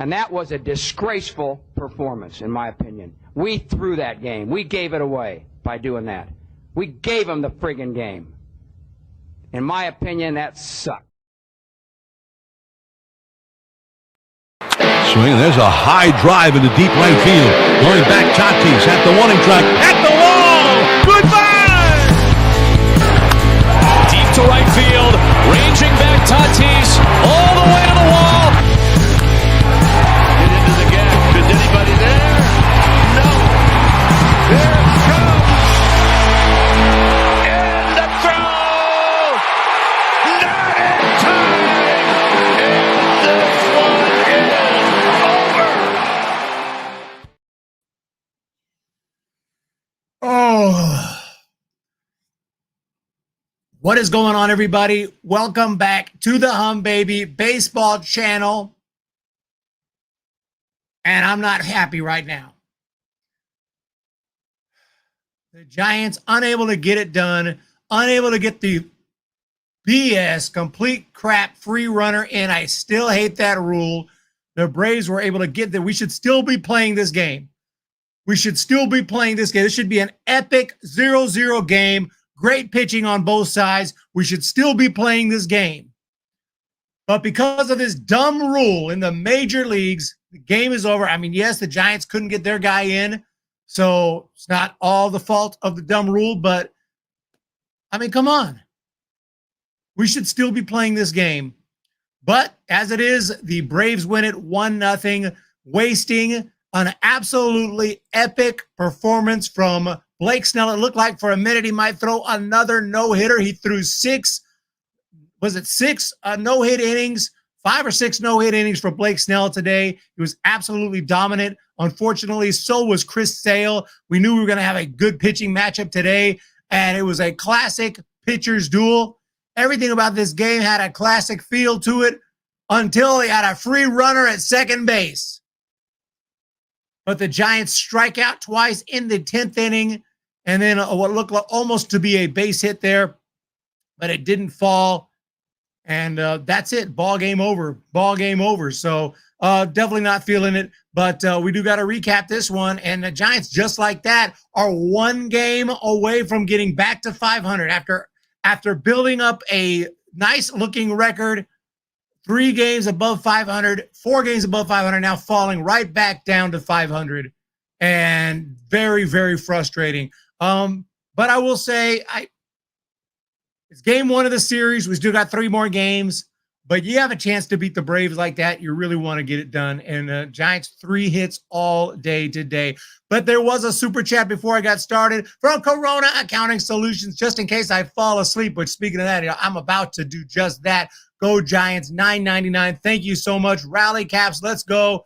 And that was a disgraceful performance, in my opinion. We threw that game. We gave it away by doing that. We gave them the friggin' game. In my opinion, that sucked. Swing, there's a high drive into deep right field. Going back, Tatis at the warning track, at the wall. Goodbye! Deep to right field, ranging back Tatis, all the way to the wall. Get into the gap. Is anybody there? No. There it comes. And the throw. Not in time. And this one is over. Oh. What is going on, everybody? Welcome back to the Humm Baby Baseball channel. And I'm not happy right now. The Giants unable to get it done, unable to get the BS, complete crap, free runner in. I still hate that rule. The Braves were able to get there. We should still be playing this game. We should still be playing this game. This should be an epic 0-0 game. Great pitching on both sides. We should still be playing this game. But because of this dumb rule in the major leagues, the game is over. I mean, yes, the Giants couldn't get their guy in, so it's not all the fault of the dumb rule, but, I mean, come on. We should still be playing this game. But as it is, the Braves win it 1-0, wasting an absolutely epic performance from Blake Snell. It looked like for a minute he might throw another no-hitter. He threw six no-hit innings, 5 or 6 no-hit innings for Blake Snell today. He was absolutely dominant. Unfortunately, so was Chris Sale. We knew we were going to have a good pitching matchup today, and it was a classic pitcher's duel. Everything about this game had a classic feel to it until he had a free runner at second base. But the Giants strike out twice in the 10th inning, and then what looked like almost to be a base hit there, but it didn't fall. And that's it. Ball game over. Ball game over. So definitely not feeling it. But we do got to recap this one. And the Giants, just like that, are one game away from getting back to 500 after building up a nice-looking record. 3 games above 500, 4 games above 500, now falling right back down to 500. And very, very frustrating. But I will say, it's game 1 of the series. We still got 3 more games, but you have a chance to beat the Braves like that. You really want to get it done. And Giants 3 hits all day today. But there was a super chat before I got started from Corona Accounting Solutions, just in case I fall asleep. Which, speaking of that, I'm about to do just that. Go Giants, $9.99. Thank you so much. Rally Caps, let's go.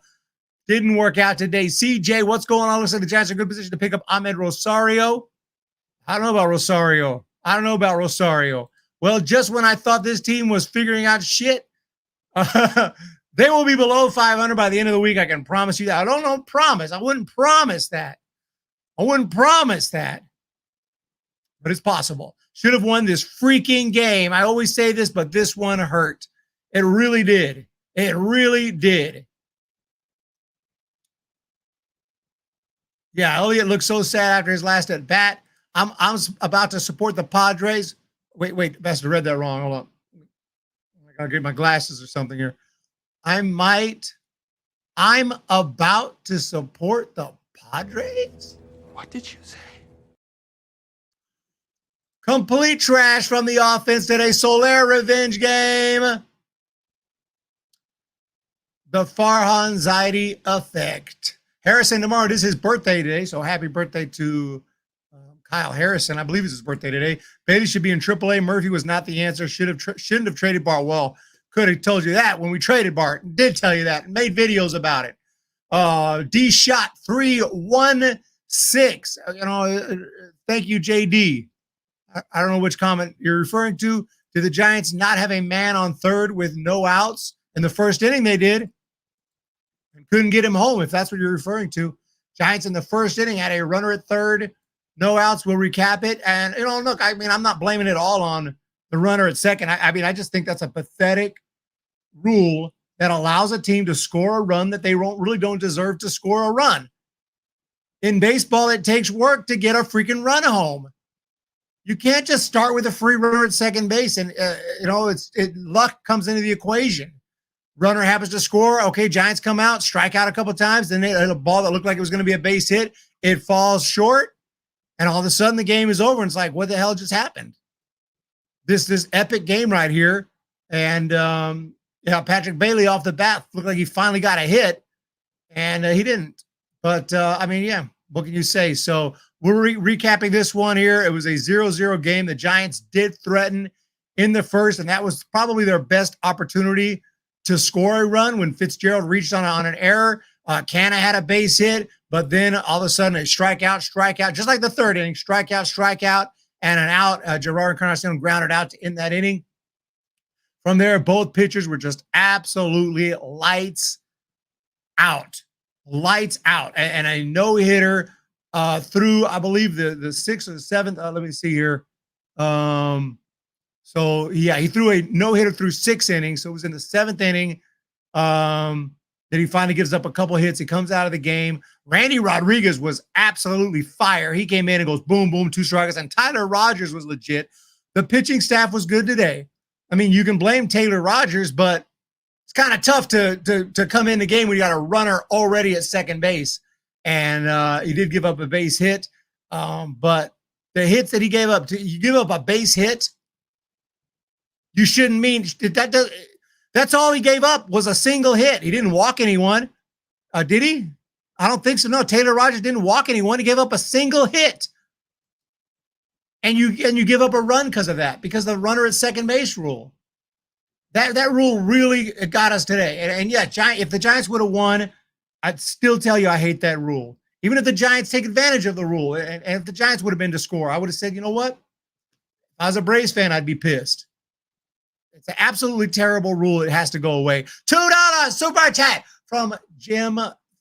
Didn't work out today. CJ, what's going on? Looks like the Giants are in a good position to pick up Ahmed Rosario. I don't know about Rosario. Well, just when I thought this team was figuring out shit, they will be below 500 by the end of the week. I can promise you that. I wouldn't promise that. But it's possible. Should have won this freaking game. I always say this, but this one hurt. It really did. Yeah, Elliott looked so sad after his last at bat. I'm about to support the Padres. Wait, I read that wrong. Hold on. I gotta get my glasses or something here. I'm about to support the Padres? What did you say? Complete trash from the offense today. Soler revenge game. The Farhan Zaidi effect. Harrison tomorrow, it is his birthday today, so happy birthday to Kyle Harrison. I believe it's his birthday today. Bailey should be in AAA. Murphy was not the answer. Shouldn't have traded Bart. Well, could have told you that when we traded Bart. Did tell you that. Made videos about it. D shot 3-1-6. Thank you, JD. I don't know which comment you're referring to. Did the Giants not have a man on third with no outs? In the first inning, they did. And couldn't get him home, if that's what you're referring to. Giants in the first inning had a runner at third. No outs. We'll recap it. And, look, I mean, I'm not blaming it all on the runner at second. I just think that's a pathetic rule that allows a team to score a run that they really don't deserve to score a run. In baseball, it takes work to get a freaking run home. You can't just start with a free runner at second base and, luck comes into the equation. Runner happens to score. Okay, Giants come out, strike out a couple of times. Then they hit a ball that looked like it was going to be a base hit. It falls short. And all of a sudden the game is over. And it's like, what the hell just happened? This epic game right here. And, Patrick Bailey off the bat looked like he finally got a hit. And he didn't. But, what can you say? So we're recapping this one here. It was a 0-0 game. The Giants did threaten in the first. And that was probably their best opportunity to score a run when Fitzgerald reached on an error. Canna had a base hit, but then all of a sudden a strikeout, just like the third inning, strikeout, and an out. Gerard Encarnacion grounded out to end that inning. From there, both pitchers were just absolutely lights out. And a no-hitter through, I believe, the sixth or the seventh. Let me see here. He threw a no-hitter through 6 innings. So it was in the 7th inning that he finally gives up a couple hits. He comes out of the game. Randy Rodriguez was absolutely fire. He came in and goes boom, boom, 2 strikeouts. And Tyler Rogers was legit. The pitching staff was good today. I mean, you can blame Taylor Rogers, but it's kind of tough to come in the game when you got a runner already at second base. And he did give up a base hit. But the hits that he gave up, you give up a base hit, you shouldn't mean that's all he gave up was a single hit. He didn't walk anyone. Did he? I don't think so. No, Taylor Rogers didn't walk anyone. He gave up a single hit. And you give up a run because of that, because the runner at second base rule. That rule really got us today. And if the Giants would have won, I'd still tell you I hate that rule. Even if the Giants take advantage of the rule, and if the Giants would have been to score, I would have said, you know what? If I was a Braves fan, I'd be pissed. It's an absolutely terrible rule. It has to go away. $2 super chat from Jim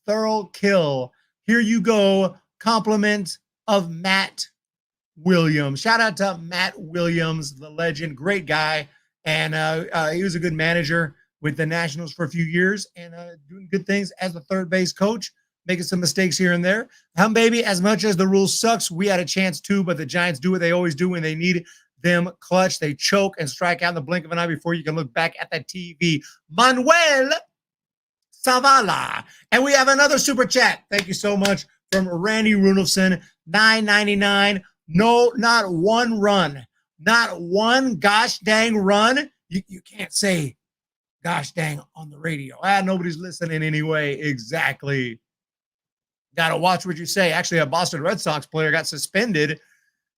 Thurl. Here you go. Compliment of Matt Williams. Shout out to Matt Williams, the legend. Great guy. And he was a good manager with the Nationals for a few years and doing good things as a third base coach, making some mistakes here and there. Humm, baby, as much as the rule sucks, we had a chance too, but the Giants do what they always do when they need them clutch. They choke and strike out in the blink of an eye before you can look back at that TV. Manuel Zavala. And we have another super chat. Thank you so much from Randy Runelson, $9.99. No, not one run. Not one gosh dang run. You can't say gosh dang on the radio. Nobody's listening anyway. Exactly. Got to watch what you say. Actually, a Boston Red Sox player got suspended,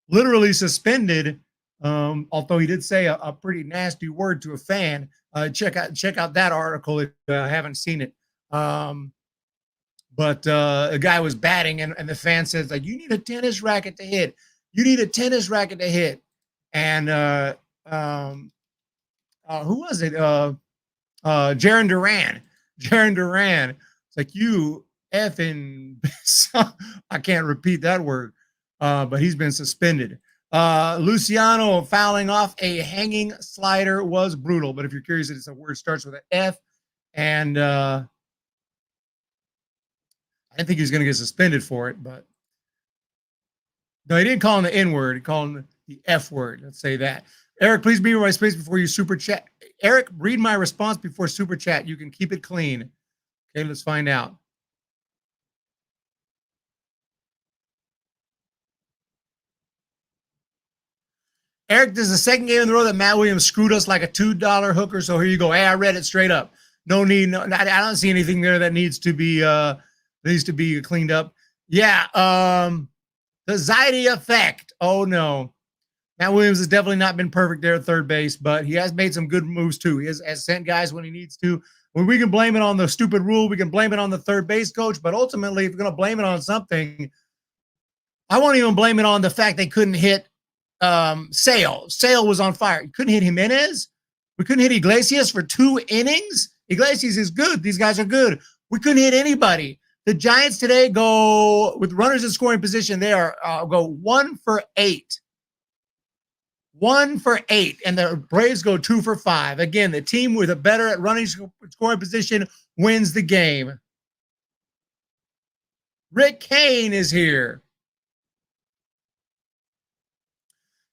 literally suspended. Although he did say a pretty nasty word to a fan. Check out that article if you haven't seen it. But a guy was batting and the fan says, like, you need a tennis racket to hit. You need a tennis racket to hit. And who was it? Jaron Duran. Jaron Duran. It's like, you effing I can't repeat that word. But he's been suspended. Luciano fouling off a hanging slider was brutal. But if you're curious, it's a word starts with an F. And I didn't think he was going to get suspended for it, but no, he didn't call him the N-word. He called him the F word. Let's say that. Eric, please read my space before you super chat. Eric, read my response before super chat. You can keep it clean. Okay, let's find out. Eric, this is the second game in the row that Matt Williams screwed us like a $2 hooker. So here you go. Hey, I read it straight up. No need. No, I don't see anything there that needs to be cleaned up. Yeah. The Zaidi effect. Oh no. Matt Williams has definitely not been perfect there at third base, but he has made some good moves too. He has sent guys when he needs to. When we can blame it on the stupid rule, we can blame it on the third base coach, but ultimately, if we're going to blame it on something, I won't even blame it on the fact they couldn't hit Sale. Sale was on fire. You couldn't hit Jimenez. We couldn't hit Iglesias for 2 innings. Iglesias is good. These guys are good. We couldn't hit anybody. The Giants today go with runners in scoring position. They are go 1 for 8. 1 for 8, and the Braves go 2 for 5. Again, the team with a better at running scoring position wins the game. Rick Kane is here.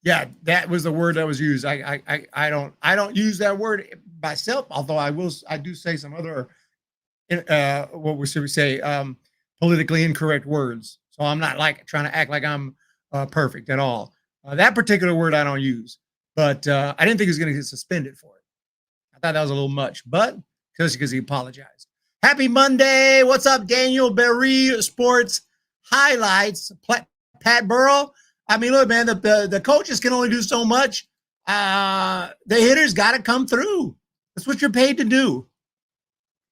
Yeah, that was the word that was used. I don't use that word myself, although I do say some other what should we say politically incorrect words. So I'm not like trying to act like I'm perfect at all. That particular word I don't use, but I didn't think he was going to get suspended for it. I thought that was a little much, but because he apologized. Happy Monday. What's up, Daniel Berry Sports Highlights? Pat Burrell. I mean, look, man, the coaches can only do so much. The hitters got to come through. That's what you're paid to do.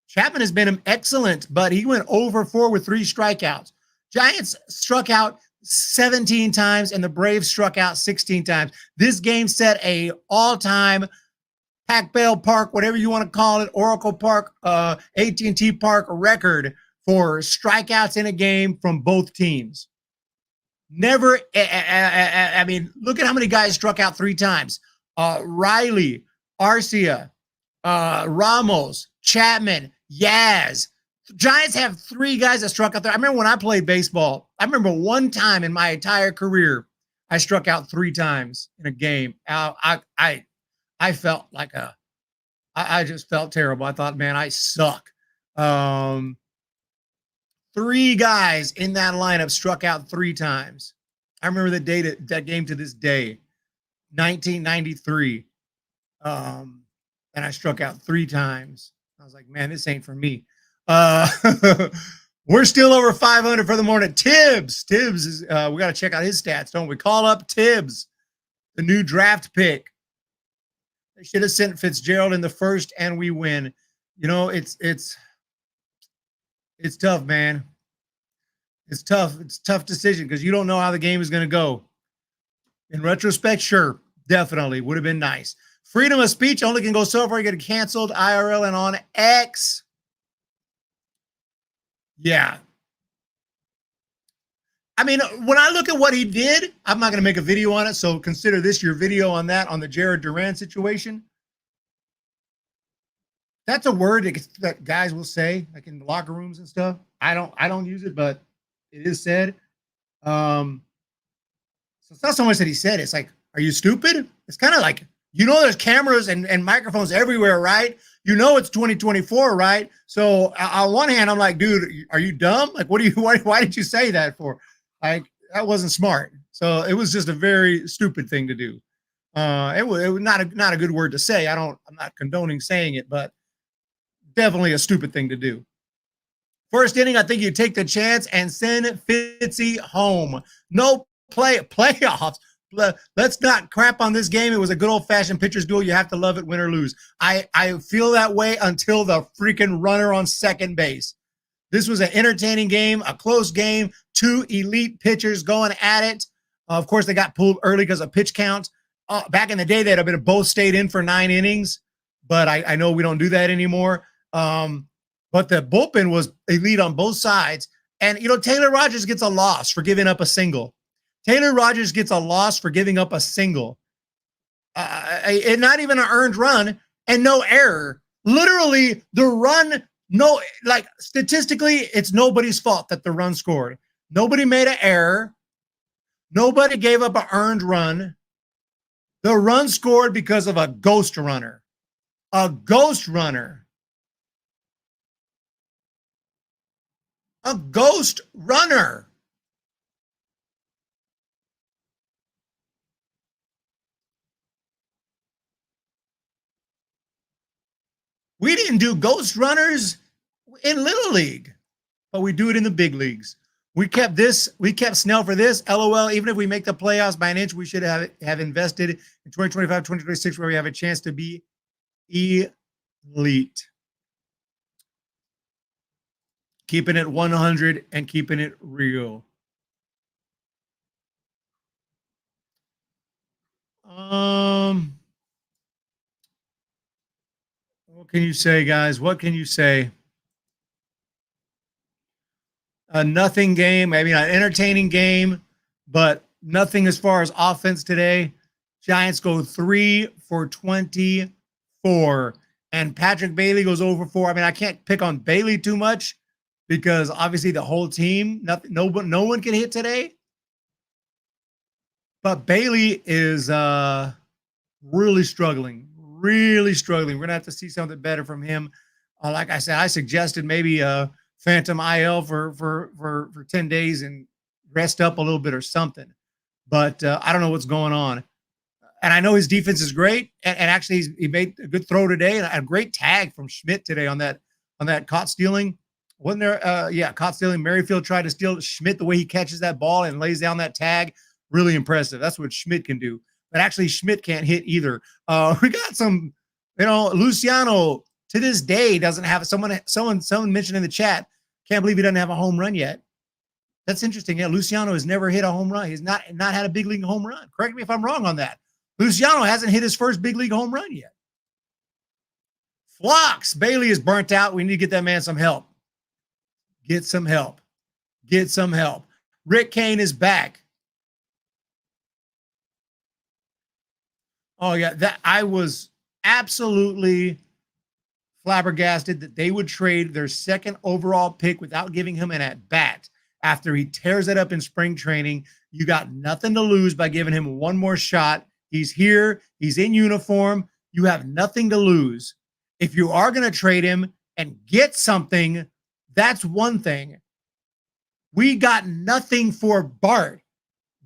Chapman has been excellent, but he went over 4 with 3 strikeouts. Giants struck out 17 times, and the Braves struck out 16 times. This game set a all-time Pac Bell Park, whatever you want to call it, Oracle Park, AT&T Park record for strikeouts in a game from both teams. Never, I mean, look at how many guys struck out 3 times. Riley, Arcia, Ramos, Chapman, Yaz. Giants have 3 guys that struck out there. I remember when I played baseball, I remember one time in my entire career, I struck out 3 times in a game. I felt like I just felt terrible. I thought, man, I suck. 3 guys in that lineup struck out 3 times. I remember that game to this day, 1993. And I struck out 3 times. I was like, man, this ain't for me. We're still over 500 for the morning. Tibbs is, we got to check out his stats, don't we? Call up Tibbs, the new draft pick. They should have sent Fitzgerald in the first, and we win. You know, it's tough, man. It's tough. It's a tough decision because you don't know how the game is going to go. In retrospect, sure, definitely would have been nice. Freedom of speech only can go so far. You get canceled IRL and on X. Yeah. I mean, when I look at what he did, I'm not going to make a video on it. So consider this your video on that, on the Jared Duran situation. That's a word that guys will say, like in locker rooms and stuff. I don't use it, but it is said. So it's not so much that he said it. It's like, are you stupid? It's kind of like, you know, there's cameras and microphones everywhere, right? You know, it's 2024, right? So on one hand, I'm like, dude, are you dumb? Like, why did you say that for? Like, that wasn't smart. So it was just a very stupid thing to do. It was not a good word to say. I'm not condoning saying it, but definitely a stupid thing to do. First inning, I think you take the chance and send Fitzy home. No playoffs. Let's not crap on this game. It was a good old-fashioned pitcher's duel. You have to love it, win or lose. I feel that way until the freaking runner on second base. This was an entertaining game, a close game, 2 elite pitchers going at it. Of course, they got pulled early because of pitch count. Back in the day, they'd have been both stayed in for 9 innings, but I know we don't do that anymore. But the bullpen was elite on both sides. And, you know, Taylor Rogers gets a loss for giving up a single. Taylor Rogers gets a loss for giving up a single. And not even an earned run and no error. Literally, the run, like statistically, it's nobody's fault that the run scored. Nobody made an error. Nobody gave up an earned run. The run scored because of a ghost runner. A ghost runner. A ghost runner. We didn't do ghost runners in Little League, but we do it in the big leagues. We kept Snell for this. LOL, even if we make the playoffs by an inch, we should have invested in 2025, 2026, where we have a chance to be elite. Keeping it 100 and keeping it real. What can you say, guys? What can you say? A nothing game, maybe not an entertaining game, but nothing as far as offense today. Giants go 3 for 24. And Patrick Bailey goes over 4. I mean, I can't pick on Bailey too much because obviously the whole team, no one can hit today. But Bailey is really struggling. Really struggling. We're going to have to see something better from him. Like I said, I suggested maybe a phantom IL for 10 days and rest up a little bit or something. But I don't know what's going on. And I know his defense is great. And actually, he made a good throw today and a great tag from Schmidt today on that caught stealing. Wasn't there? Caught stealing. Merrifield tried to steal Schmidt the way he catches that ball and lays down that tag. Really impressive. That's what Schmidt can do. But actually, Schmidt can't hit either. We got some, Luciano to this day doesn't have someone mentioned in the chat. Can't believe he doesn't have a home run yet. That's interesting. Yeah, Luciano has never hit a home run. He's not had a big league home run. Correct me if I'm wrong on that. Luciano hasn't hit his first big league home run yet. Flocks. Bailey is burnt out. We need to get that man some help. Get some help. Get some help. Rick Kane is back. Oh, yeah. That I was absolutely flabbergasted that they would trade their second overall pick without giving him an at-bat after he tears it up in spring training. You got nothing to lose by giving him one more shot. He's here. He's in uniform. You have nothing to lose. If you are going to trade him and get something, that's one thing. We got nothing for Bart.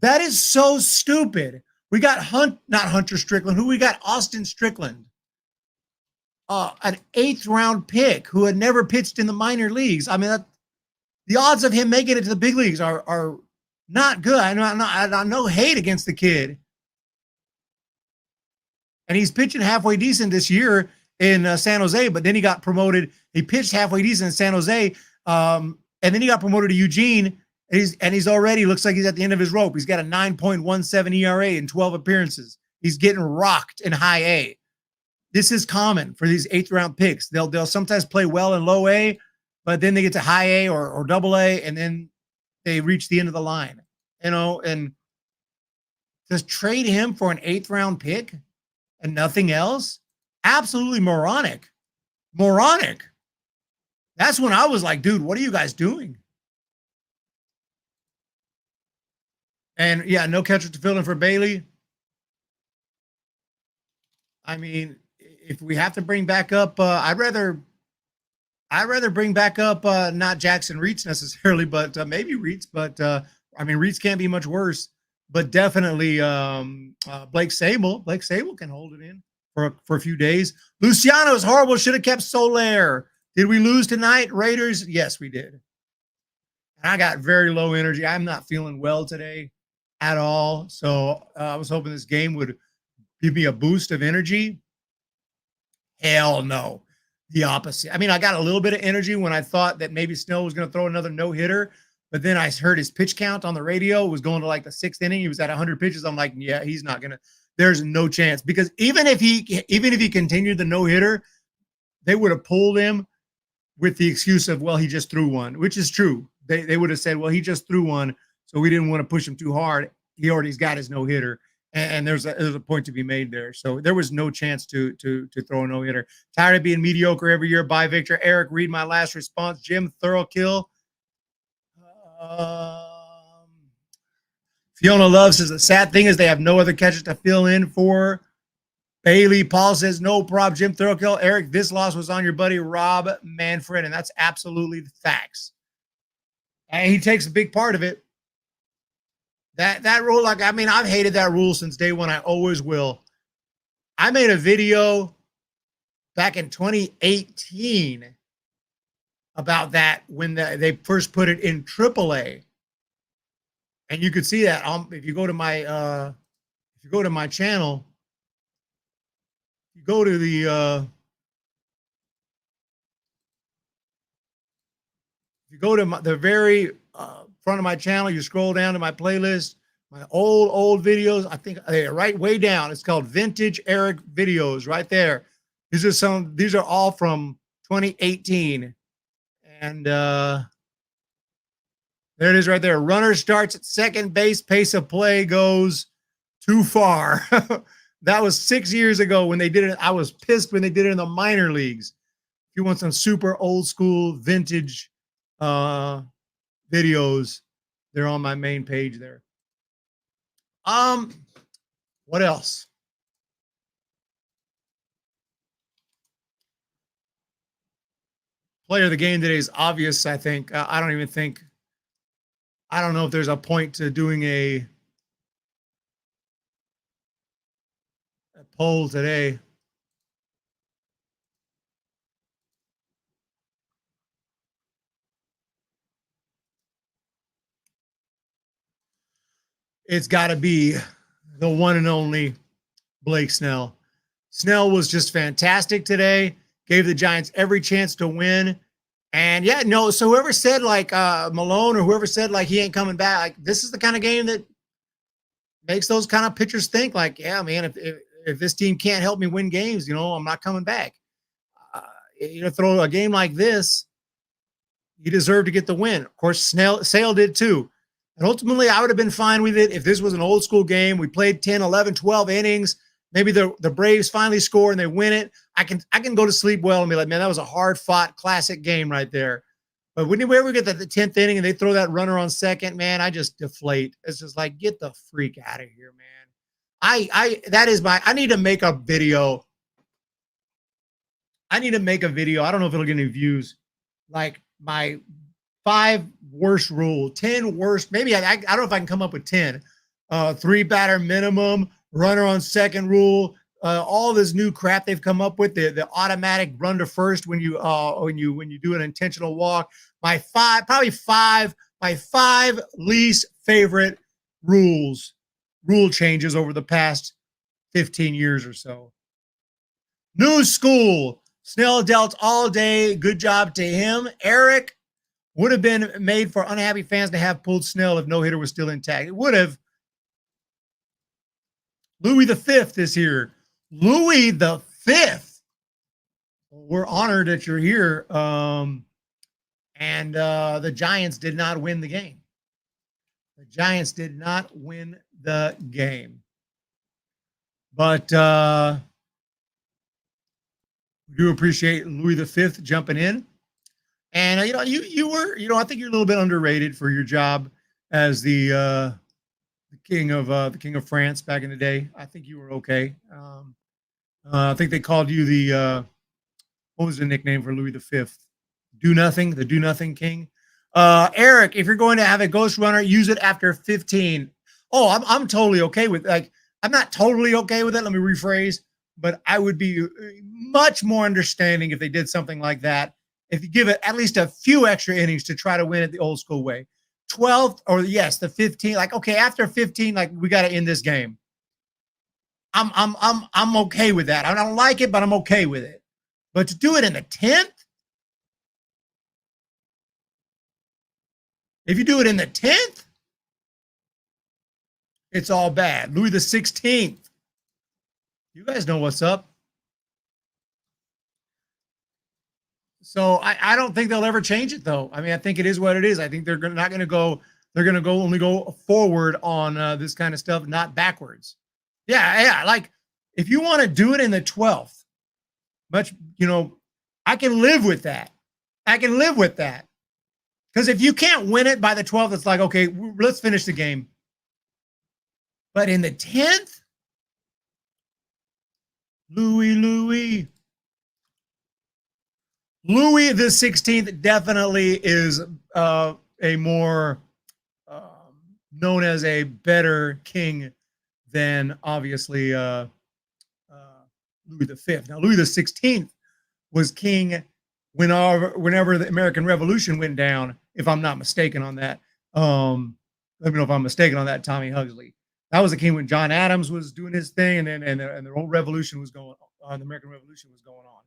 That is so stupid. We got not Hunter Strickland. Who we got? Austin Strickland. An 8th round pick who had never pitched in the minor leagues. I mean, the odds of him making it to the big leagues are not good. I no hate against the kid. And he's pitching halfway decent this year in San Jose, but then he got promoted. He pitched halfway decent in San Jose, and then he got promoted to Eugene, and he's already looks like he's at the end of his rope. He's got a 9.17 ERA in 12 appearances. He's getting rocked in high A. This is common for these 8th round picks. They'll sometimes play well in low A, but then they get to high A or double A, and then they reach the end of the line. And just trade him for an 8th round pick and nothing else? Absolutely moronic. Moronic. That's when I was like, dude, what are you guys doing? And yeah, no catcher to fill in for Bailey. I mean, if we have to bring back up, I'd rather bring back up not Jackson Reitz necessarily, but maybe Reitz. But I mean, Reitz can't be much worse. But definitely Blake Sable. Blake Sable can hold it in for a few days. Luciano is horrible. Should have kept Soler. Did we lose tonight, Raiders? Yes, we did. And I got very low energy. I'm not feeling well today at all. So I was hoping this game would give me a boost of energy. Hell no. The opposite. I mean, I got a little bit of energy when I thought that maybe Snell was going to throw another no-hitter. But then I heard his pitch count on the radio was going to like the 6th inning. He was at 100 pitches. I'm like, yeah, he's not going to. There's no chance. Because even if he continued the no-hitter, they would have pulled him with the excuse of, well, he just threw one, which is true. They would have said, well, he just threw one, so we didn't want to push him too hard. He already's got his no-hitter. And there's a point to be made there. So there was no chance to throw a no-hitter. Tired of being mediocre every year. Bye, Victor. Eric, read my last response. Jim, thorough kill. Fiona Love says the sad thing is they have no other catchers to fill in for Bailey. Paul says no problem. Jim Thurkill. Eric, this loss was on your buddy Rob Manfred, and that's absolutely the facts. And he takes a big part of it. That rule, like, I mean, I've hated that rule since day one. I always will. I made a video back in 2018 about that when they first put it in AAA, and you could see that if you go to my channel, you go to the the very front of my channel, you scroll down to my playlist, my old videos. I think right way down, it's called Vintage Eric Videos. Right there, these are all from 2018. And there it is right there. Runner starts at second base. Pace of play goes Too far. That was 6 years ago when they did it. I was pissed when they did it in the minor leagues. If you want some super old school vintage videos, they're on my main page there. What else? Player of the game today is obvious, I think. I don't know if there's a point to doing a poll today. It's got to be the one and only Blake Snell. Snell was just fantastic today. Gave the Giants every chance to win. And yeah, no, so whoever said like Malone or whoever said like he ain't coming back, like this is the kind of game that makes those kind of pitchers think like, yeah, man, if this team can't help me win games, I'm not coming back. Throw a game like this, you deserve to get the win. Of course, Sale did too. And ultimately, I would have been fine with it if this was an old school game. We played 10, 11, 12 innings. Maybe the Braves finally score and they win it. I can go to sleep well and be like, man, that was a hard-fought classic game right there. But when we ever get to the 10th inning and they throw that runner on second, man, I just deflate. It's just like, get the freak out of here, man. I need to make a video. I don't know if it'll get any views. Like my 5 worst rule, 10 worst. Maybe I don't know if I can come up with 10. 3 batter minimum, runner on second rule, all this new crap they've come up with, the automatic run to first when you do an intentional walk. My 5 least favorite rule changes over the past 15 years or so. New school. Snell dealt all day. Good job to him. Eric would have been made for unhappy fans to have pulled Snell if no hitter was still intact. It would have. Louis V is here. Louis V. We're honored that you're here. And the Giants did not win the game. The Giants did not win the game. But we do appreciate Louis V jumping in. And you were, I think you're a little bit underrated for your job as the king of France back in the day. I think you were okay. I think they called you the what was the nickname for Louis V? The Do Nothing King. Eric, if you're going to have a ghost runner, use it after 15. Oh, I'm totally okay with I'm not totally okay with it. Let me rephrase, but I would be much more understanding if they did something like that. If you give it at least a few extra innings to try to win it the old school way. 12th or yes, the 15, like, okay, after 15, like we got to end this game. I'm okay with that. I don't like it, but I'm okay with it. But to do it in the 10th, if you do it in the 10th, it's all bad. Louis the 16th. You guys know what's up. So I don't think they'll ever change it, though. I mean, I think it is what it is. I think they're not going to go. They're going to only go forward on this kind of stuff, not backwards. Yeah. Like if you want to do it in the 12th, I can live with that. Because if you can't win it by the 12th, it's like, okay, let's finish the game. But in the 10th, Louis the 16th definitely is a more known as a better king than obviously Louis V. Now, Louis the 16th was king whenever the American Revolution went down, if I'm not mistaken on that. Let me know if I'm mistaken on that, Tommy Huxley. That was the king when John Adams was doing his thing, and the whole revolution was going on. The American Revolution was going on.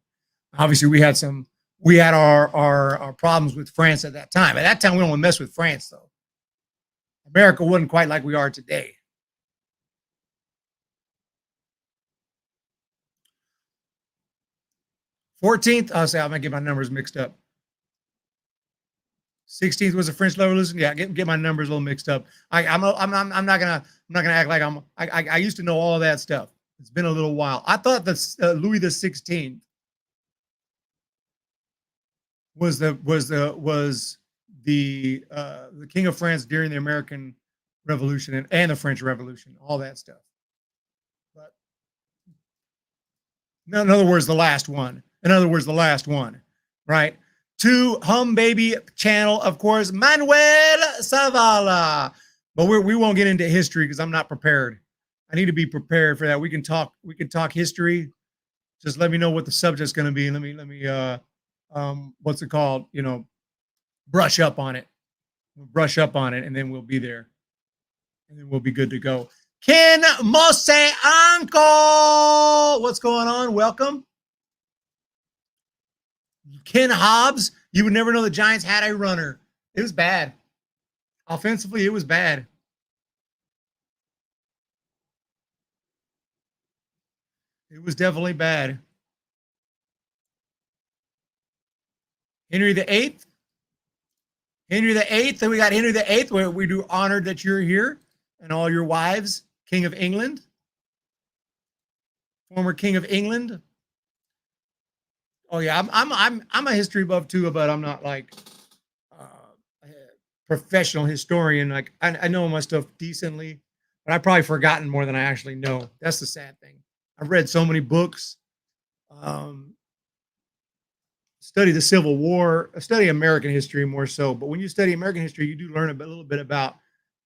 Obviously, we had our problems with France at that time. At that time, we don't want to mess with France, though. America wasn't quite like we are today. $14th, I'll say I'm gonna get my numbers mixed up. 16th was the French Revolution. Yeah, get my numbers a little mixed up. I'm not gonna act like I used to know all that stuff. It's been a little while. I thought that Louis the 16th was the King of France during the American Revolution and the French Revolution, all that stuff. But in other words, the last one. In other words, the last one, right? To Humm Baby channel, of course, Manuel Zavala. But we won't get into history because I'm not prepared. I need to be prepared for that. We can talk history. Just let me know what the subject's going to be. Let me what's it called? Brush up on it. Brush up on it, and then we'll be there. And then we'll be good to go. Ken Mose Uncle, what's going on? Welcome. Ken Hobbs, you would never know the Giants had a runner. It was bad. Offensively, it was bad. It was definitely bad. Henry VIII. Henry VIII. Then we got Henry VIII, where we do honored that you're here and all your wives. King of England. Former King of England. Oh yeah, I'm a history buff too, but I'm not like a professional historian. Like I know my stuff decently, but I've probably forgotten more than I actually know. That's the sad thing. I've read so many books. Study the Civil War, study American history more so. But when you study American history, you do learn a little bit about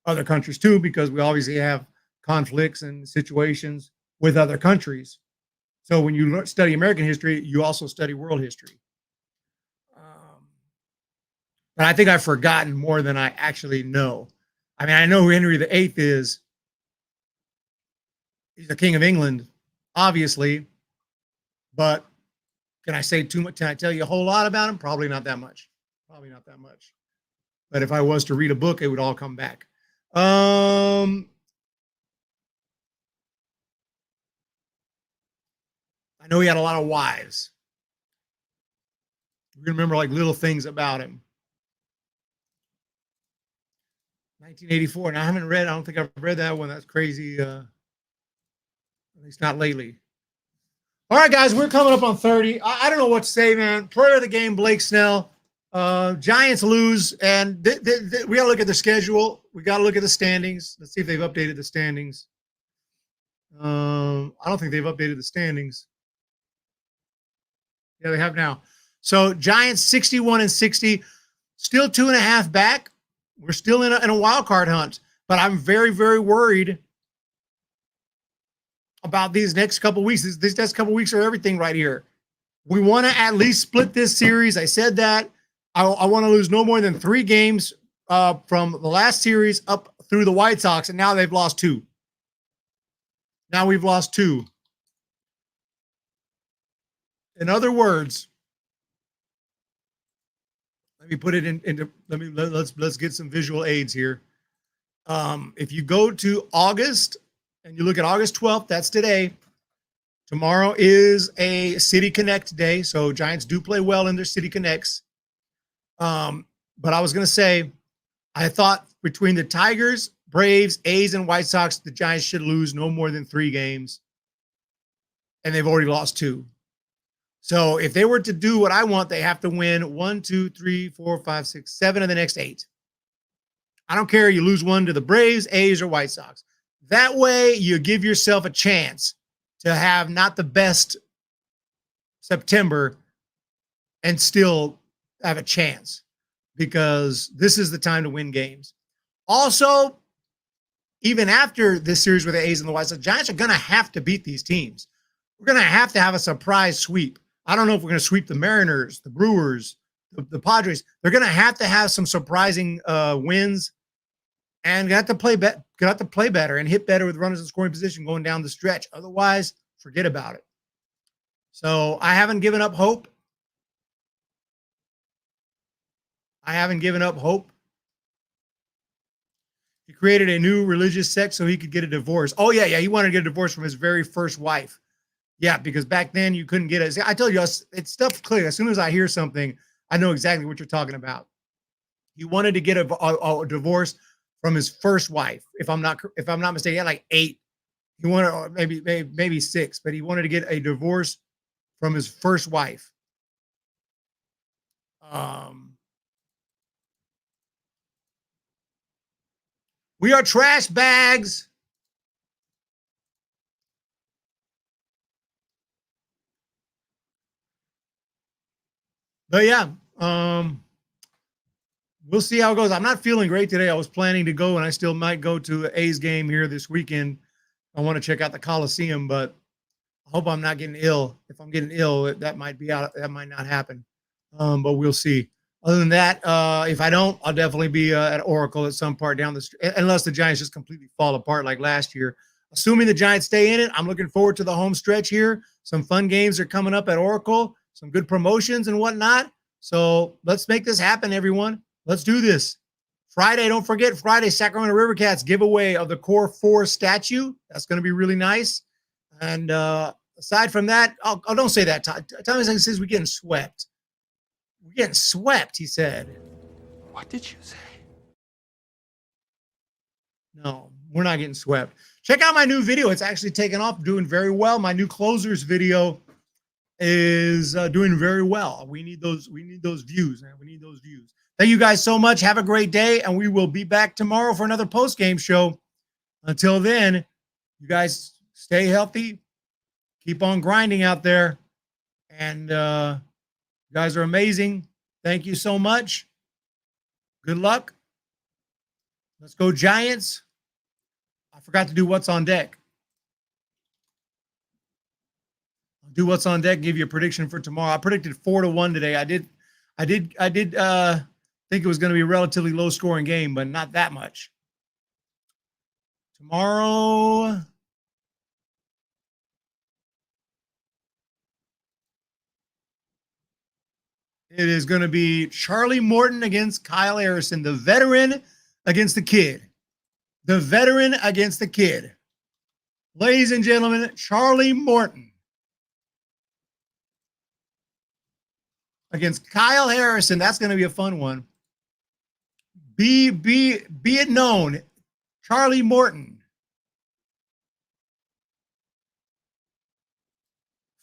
other countries too, because we obviously have conflicts and situations with other countries. So when you study American history, you also study world history. But I think I've forgotten more than I actually know. I mean, I know who Henry VIII is. He's the King of England, obviously. But can I say too much? Can I tell you a whole lot about him? Probably not that much. Probably not that much. But if I was to read a book, it would all come back. I know he had a lot of wives. You remember like little things about him. 1984. And I don't think I've read that one. That's crazy. At least not lately. All right, guys, we're coming up on 30. I don't know what to say, man. Player of the game, Blake Snell. Giants lose, and we got to look at the schedule. We got to look at the standings. Let's see if they've updated the standings. I don't think they've updated the standings. Yeah, they have now. So Giants 61-60, still 2.5 back. We're still in a wild card hunt, but I'm very, very worried about these next couple weeks. These next couple weeks are everything right here. We want to at least split this series. I said that. I want to lose no more than 3 games from the last series up through the White Sox, and now they've lost 2. Now we've lost 2. In other words, let me put it into let's get some visual aids here. If you go to August and you look at August 12th, that's today. Tomorrow is a City Connect day, so Giants do play well in their City Connects. But I was going to say, I thought between the Tigers, Braves, A's, and White Sox, the Giants should lose no more than 3 games. And they've already lost 2. So if they were to do what I want, they have to win 1, 2, 3, 4, 5, 6, 7 of the next 8. I don't care. You lose 1 to the Braves, A's, or White Sox. That way you give yourself a chance to have not the best September and still have a chance, because this is the time to win games. Also, even after this series with the A's and the White Sox, Giants are going to have to beat these teams. We're going to have a surprise sweep. I don't know if we're going to sweep the Mariners, the Brewers, the Padres. They're going to have some surprising wins, and got to play better and hit better with runners in scoring position going down the stretch. Otherwise, forget about it. So I haven't given up hope. He created a new religious sect so he could get a divorce. Oh, yeah. He wanted to get a divorce from his very first wife. Yeah, because back then you couldn't get it. I told you, it's stuff clear. As soon as I hear something, I know exactly what you're talking about. He wanted to get a divorce from his first wife. If I'm not mistaken, he had like 8. He wanted, or maybe 6, but he wanted to get a divorce from his first wife. We are trash bags. But yeah, we'll see how it goes. I'm not feeling great today. I was planning to go, and I still might go to the A's game here this weekend. I want to check out the Coliseum, but I hope I'm not getting ill. If I'm getting ill, that might be out. That might not happen. But we'll see. Other than that, if I don't, I'll definitely be at Oracle at some part down the street, unless the Giants just completely fall apart like last year. Assuming the Giants stay in it, I'm looking forward to the home stretch here. Some fun games are coming up at Oracle, some good promotions and whatnot. So let's make this happen, everyone. Let's do this. Friday, don't forget, Friday, Sacramento River Cats giveaway of the Core 4 statue. That's going to be really nice. And aside from that, don't say that. Tommy says we're getting swept. We're getting swept, he said. What did you say? No, we're not getting swept. Check out my new video. It's actually taken off, doing very well. My new closers video is doing very well. We need those views, man. We need those views. Thank you guys so much. Have a great day, and we will be back tomorrow for another post-game show. Until then, you guys stay healthy. Keep on grinding out there. And you guys are amazing. Thank you so much. Good luck. Let's go Giants. I forgot to do what's on deck. I'll do what's on deck, give you a prediction for tomorrow. I predicted 4-1 today. I did think it was going to be a relatively low scoring game, but not that much. Tomorrow, it is going to be Charlie Morton against Kyle Harrison, the veteran against the kid. The veteran against the kid. Ladies and gentlemen, Charlie Morton against Kyle Harrison. That's going to be a fun one. Be it known, Charlie Morton,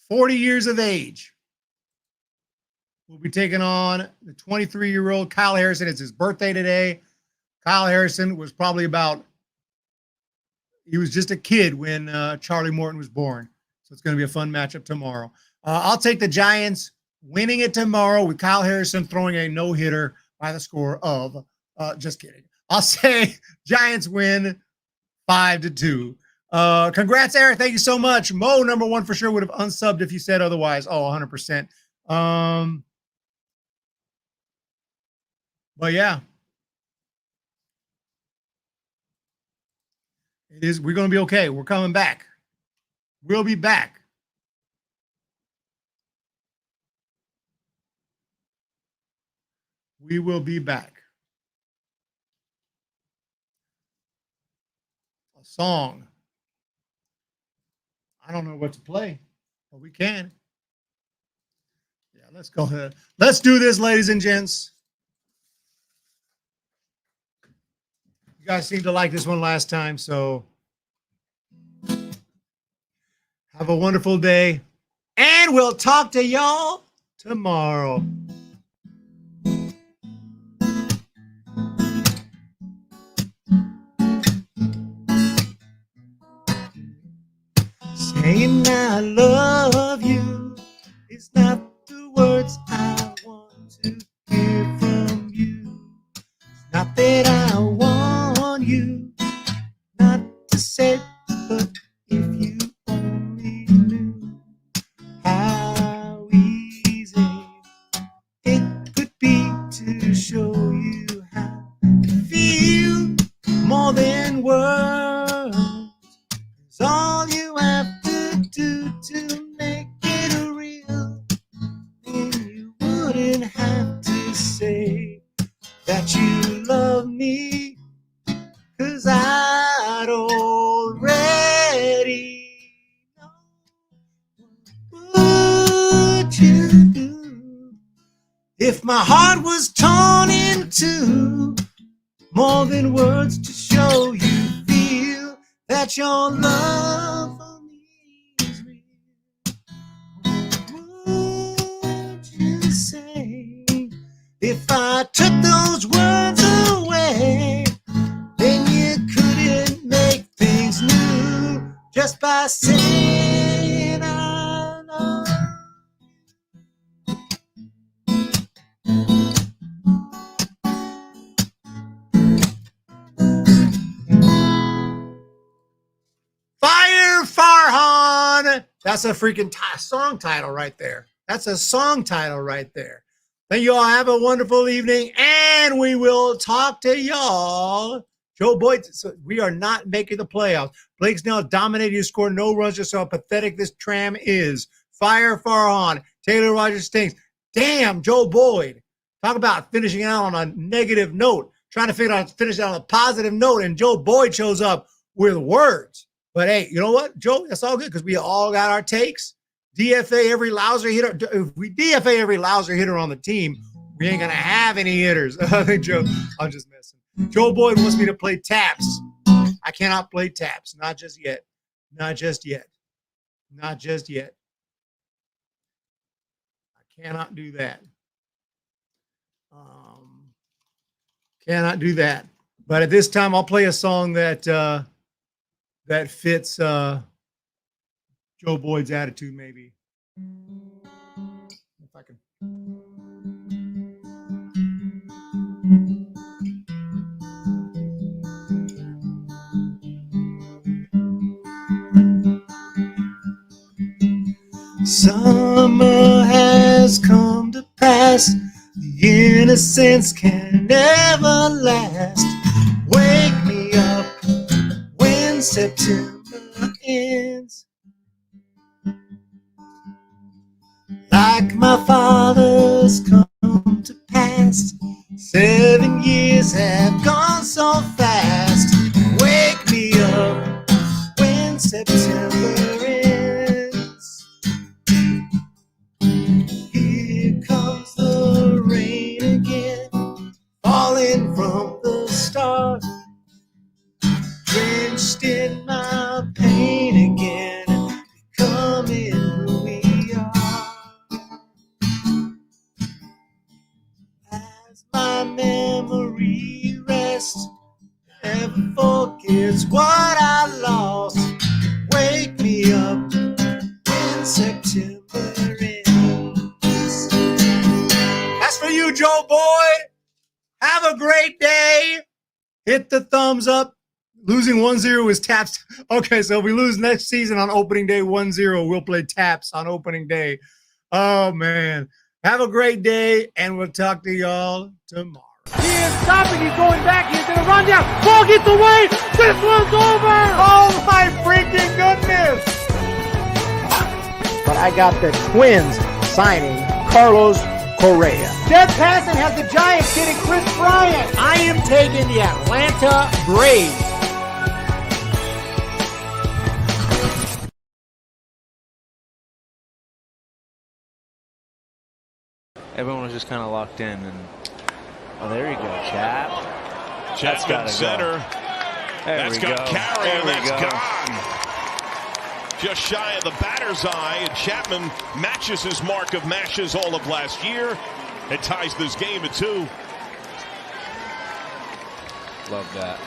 40 years of age, will be taking on the 23-year-old Kyle Harrison. It's his birthday today. Kyle Harrison was probably he was just a kid when Charlie Morton was born. So it's going to be a fun matchup tomorrow. I'll take the Giants winning it tomorrow with Kyle Harrison throwing a no-hitter by the score of, just kidding. I'll say Giants win 5-2. Congrats, Eric. Thank you so much. Mo, number 1 for sure, would have unsubbed if you said otherwise. Oh, 100%. But yeah. We're going to be okay. We're coming back. We'll be back. We will be back. A song. I don't know what to play, but we can. Yeah, let's go ahead. Let's do this, ladies and gents. You guys seemed to like this one last time, so have a wonderful day, and we'll talk to y'all tomorrow. Saying I love you is not the words I want to hear from you. It's not that I want you not to say, but if you only knew how easy it could be to show you how to feel more than words. It's all you have to do to make it real. And you wouldn't have to say that you love me, 'cause I'd already know what you do. If my heart was torn in two. More than words to show you feel that your love for me is real. Would you say if I took those words away, then you couldn't make things new just by saying I love you? Fire Farhan. That's a freaking song title right there. That's a song title right there. Thank you all. Have a wonderful evening, and we will talk to y'all. Joe Boyd, so we are not making the playoffs. Blake Snell dominated. You scored no runs. Just how pathetic this tram is. Fire Farhan. Taylor Rogers stinks. Damn, Joe Boyd. Talk about finishing out on a negative note. Trying to finish out on a positive note, and Joe Boyd shows up with words. But hey, you know what, Joe? That's all good because we all got our takes. DFA every lousy hitter. If we DFA every lousy hitter on the team, we ain't gonna have any hitters. I think Joe. I'm just messing. Joe Boyd wants me to play taps. I cannot play taps. Not just yet. Not just yet. Not just yet. I cannot do that. Cannot do that. But at this time, I'll play a song that that fits Joe Boyd's attitude, maybe. If I can. Summer has come to pass. The innocence can never last. Wake me up when September ends. Like my father's come to pass. 7 years have gone so fast. Wake me up when September ends. Here comes the rain again, falling from the stars. Drenched in my pain again, becoming who we are. As my memory rests, never forgets what I lost. Wake me up when September ends. That's for you, Joe Boyd. Have a great day. Hit the thumbs up. Losing 1-0 is taps. Okay, so if we lose next season on opening day 1-0, we'll play taps on opening day. Oh, man. Have a great day, and we'll talk to y'all tomorrow. He is stopping. He's going back. He's going to run down. Ball gets away. This one's over. Oh, my freaking goodness. But I got the Twins signing Carlos Correa. Dead passing has the Giants getting Chris Bryant. I am taking the Atlanta Braves. Everyone was just kind of locked in, and there you go, Chap. Chap's got center. That's got carry, and that's gone. Just shy of the batter's eye, and Chapman matches his mark of mashes all of last year. It ties this game at 2. Love that.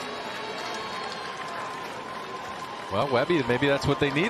Well, Webby, maybe that's what they need.